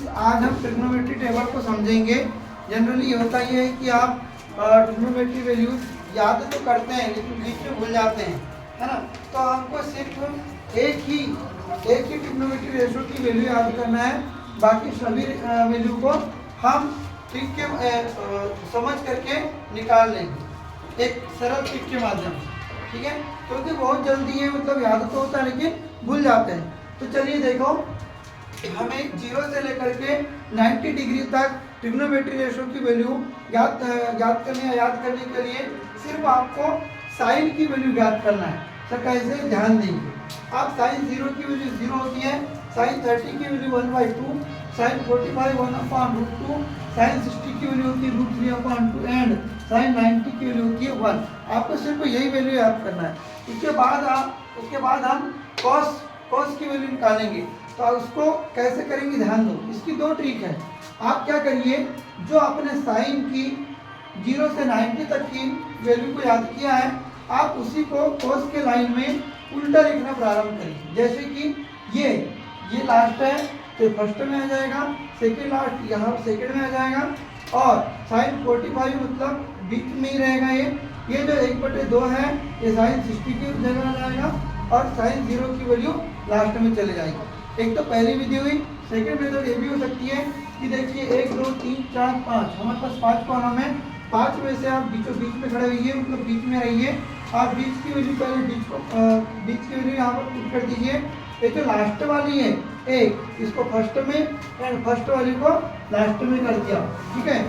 Friends, आज हम trigonometry table को समझेंगे। जनरली होता ये है कि आप ट्रिग्नोमेट्री वैल्यूज याद तो करते हैं लेकिन बीच में भूल जाते हैं, है ना। तो हमको सिर्फ एक ही ट्रिग्नोमेट्री रेशो की वैल्यू याद करना है, बाकी सभी वैल्यू को हम ट्रिक के समझ करके निकाल लेंगे एक सरल ट्रिक के माध्यम से, ठीक है। क्योंकि बहुत जल्दी है, मतलब याद तो होता है लेकिन भूल जाते हैं। तो चलिए देखो, हमें 0 से लेकर के 90 डिग्री तक ट्रिग्नोमेट्री रेशो की वैल्यू याद करने के लिए सिर्फ आपको साइन की वैल्यू याद करना है। तो कैसे, ध्यान देंगे। आप साइन 0 की वैल्यू 0 होती है, साइन 30 की वैल्यू 1/2, साइन 45 1/√2, साइन 60 की वैल्यू होती है √3/2 एंड साइन 90 की वैल्यू होती है 1। आपको सिर्फ यही वैल्यू याद करना है। उसके बाद हम कॉस की वैल्यू निकालेंगे। तो उसको कैसे करेंगे, ध्यान दो। इसकी दो ट्रिक है। आप क्या करिए, जो आपने साइन की 0 से 90 तक की वैल्यू को याद किया है, आप उसी को कॉस के लाइन में उल्टा लिखना प्रारंभ करिए। जैसे कि ये लास्ट है तो फर्स्ट में आ जाएगा, सेकेंड लास्ट यहाँ सेकेंड में आ जाएगा, और साइन 45 मतलब बीच में ही रहेगा। ये जो 1/2 है ये साइन 60 की जगह आ जाएगा, और साइन 0 की वैल्यू लास्ट में चले जाएगी। एक तो पहली विधि हुई। सेकेंड मेथड ये भी हो सकती है कि देखिए 1 2 3 4 5, हमारे पास 5 कॉलम है। 5 में से आप बीच में खड़े होइए, मतलब बीच में रहिए। आप बीच की वैल्यू पहले बीच की वैल्यू यहाँ पर पुट कर दीजिए। ये जो लास्ट वाली है एक, इसको फर्स्ट में एंड फर्स्ट वाली को लास्ट में कर दिया, ठीक है।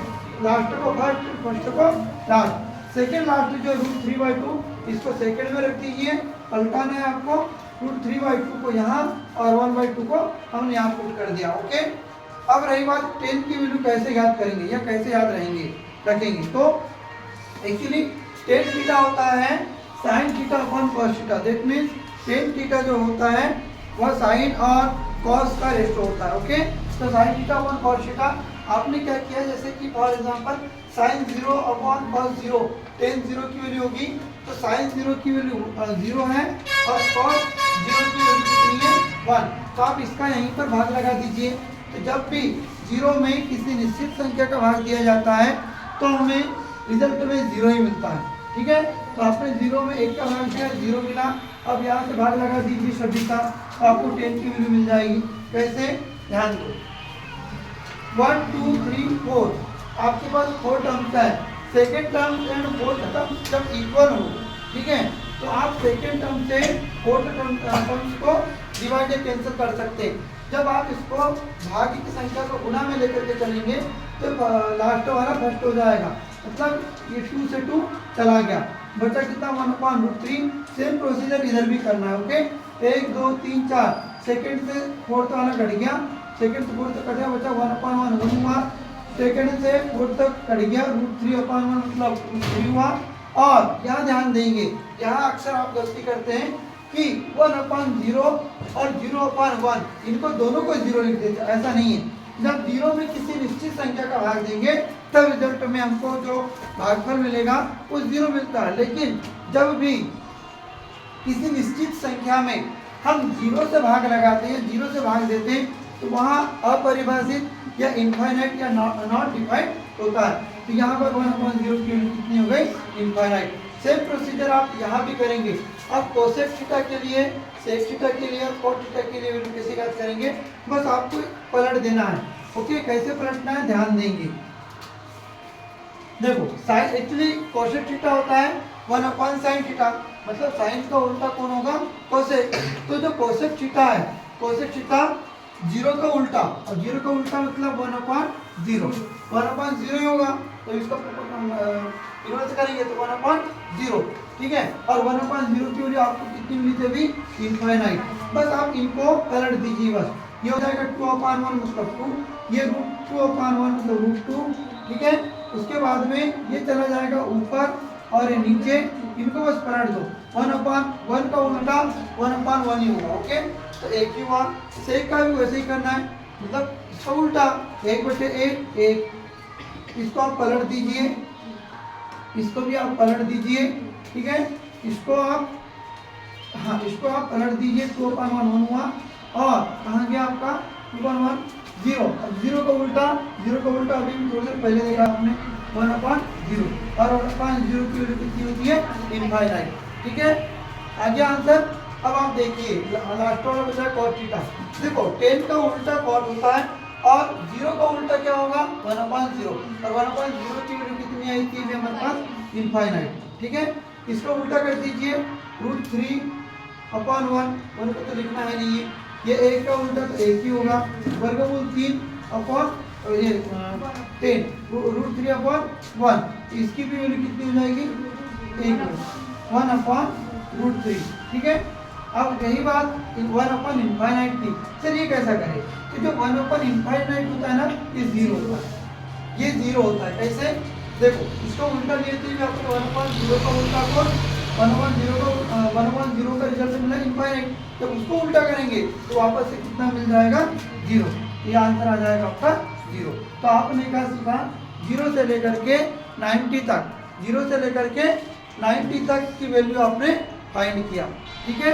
लास्ट को फर्स्ट को लास्ट। सेकेंड लास्ट जो √3/2 इसको सेकेंड में रख दीजिए। पलटाना है आपको, √3/2 को यहाँ और 1/2 को हमने यहाँ पुट कर दिया, ओके। अब रही बात 10 की वैल्यू कैसे याद करेंगे या कैसे याद रखेंगे। तो एक्चुअली टेन थीटा होता है sign theta upon cos theta. That means tan theta जो होता है वह साइन और कॉस का रेशो होता है, ओके। तो sine theta upon cos theta आपने क्या किया, जैसे कि for example sine 0 upon cos 0, tan 0 की वैल्यू होगी तो साइन 0 की वैल्यू 0 है और कॉस 0 की वैल्यू कितनी है 1। तो आप इसका यहीं पर भाग लगा दीजिए। तो जब भी 0 में किसी निश्चित संख्या का भाग दिया जाता है तो हमें रिजल्ट में 0 ही मिलता है, ठीक है। तो आपने 0 में 1 का भाग दिया, 0 मिला। अब यहाँ से भाग लगा दीजिए सभी का, तो आपको 10 की वैल्यू मिल जाएगी। कैसे, ध्यान दो। 1 2 3 4, आपके पास 4 टर्म्स है। Second term and fourth term जब इक्वल हो, ठीक है, तो आप सेकेंड टर्म से फोर्थ टर्म्स को डिवाइड या कैंसिल कर सकते हैं। जब आप इसको भाग्य की संख्या को गुणा में लेकर के चलेंगे तो लास्ट वाला फर्स्ट हो जाएगा, मतलब ये 2 से 2 चला गया, बचा कितना 1/√3। सेम प्रोसीजर इधर भी करना है, ओके। 1 2 3 4, सेकेंड से फोर्थ वाला कट गया, सेकेंड से फोर्थ कट गया, बचा 1/1 हुआ। सेकेंड से फोर्थ तक कट गया, √3/1 मतलब 3 हुआ। और यहाँ ध्यान देंगे, यहाँ अक्सर आप गलती करते हैं कि 1/0 और 0/1 इनको दोनों को 0 लिख देते हैं। ऐसा नहीं है। जब 0 में किसी निश्चित संख्या का भाग देंगे तब रिजल्ट में हमको जो भागफल मिलेगा वो 0 मिलता है। लेकिन जब भी किसी निश्चित संख्या में हम 0 से भाग लगाते हैं, 0 से भाग देते हैं, तो वहाँ अपरिभाषित या इनफाइनाइट या नॉट डिफाइंड होता है। तो यहाँ पर 1/0 की वैल्यू कितनी हो गई, इनफाइनाइट। सेम प्रोसीजर आप यहाँ भी करेंगे। अब कोसेक थीटा के लिए, सेक थीटा के लिए और कॉट थीटा के लिए वैल्यू कैसे याद करेंगे, बस आपको पलट देना है, ओके। कैसे पलटना है, ध्यान देंगे। देखो साइन, एक्चुअली कोसेक थीटा होता है 1/sin थीटा, मतलब साइन का उल्टा कौन होगा, कोसेक। तो जो कोसेक थीटा है, कोसेक थीटा 0 का उल्टा, और 0 का उल्टा मतलब 1/0, 1/0 ही होगा। तो इसका इन्वर्स करेंगे तो 1/0, ठीक है। और 1/0 की वैल्यू आपको कितनी मिली थी अभी, इनफाइनाइट। बस आप इनको पलट दीजिए, बस ये हो जाएगा 2/1 मतलब 2, ये √2/1 मतलब √2, ठीक है। उसके बाद में ये चला जाएगा ऊपर और ये नीचे, इनको बस पलट दो। 1/1 का उल्टा 1/1 ही होगा, ओके। तो एक ही हुआ। सेक का भी वैसे ही करना है, मतलब इसका उल्टा 1/8 1, इसको आप पलट दीजिए, इसको भी आप पलट दीजिए, ठीक है। इसको आप पलट दीजिए, 2/1 हुआ। और कहाँ गया आपका 2/1, जीरो। अब जीरो का उल्टा अभी थोड़ी देर पहले देखा आपने 1/0 और 1/0 की वैल्यू कितनी होती है? इनफाइनाइट। ठीक है, आ गया आंसर। अब आप देखिए लास्ट वाला बचा cos थीटा। देखो 10 का उल्टा cos होता है और 0 का उल्टा क्या होगा? 1/0 और 1/0 की वैल्यू कितनी आई थी हमारे पास? इनफाइनाइट। ठीक है, इसका उल्टा कर दीजिए √3/1 1 को तो लिखना है नहीं, ये 1 का उल्टा तो 1 ही होगा, वर्गमूल 3/10 √3/1, इसकी भी वैल्यू कितनी हो जाएगी? 1/√3। ठीक है, अब यही बात 1/इनफाइनाइट थी। सर ये कैसा करें? तो जो 1/इनफाइनाइट होता है ना, ये 0 होता है, ये 0 होता है। कैसे? देखो इसका उल्टा लिए थे आपको 1/0 का उल्टा को 1/0 का रिजल्ट मिला इनफाइनाइट, जब उसको उल्टा करेंगे तो वापस से कितना मिल जाएगा? 0। ये आंसर आ जाएगा आपका 0। तो आपने क्या सीखा? 0 से लेकर के 90 तक, 0 से लेकर के 90 तक की वैल्यू आपने फाइंड किया। ठीक है,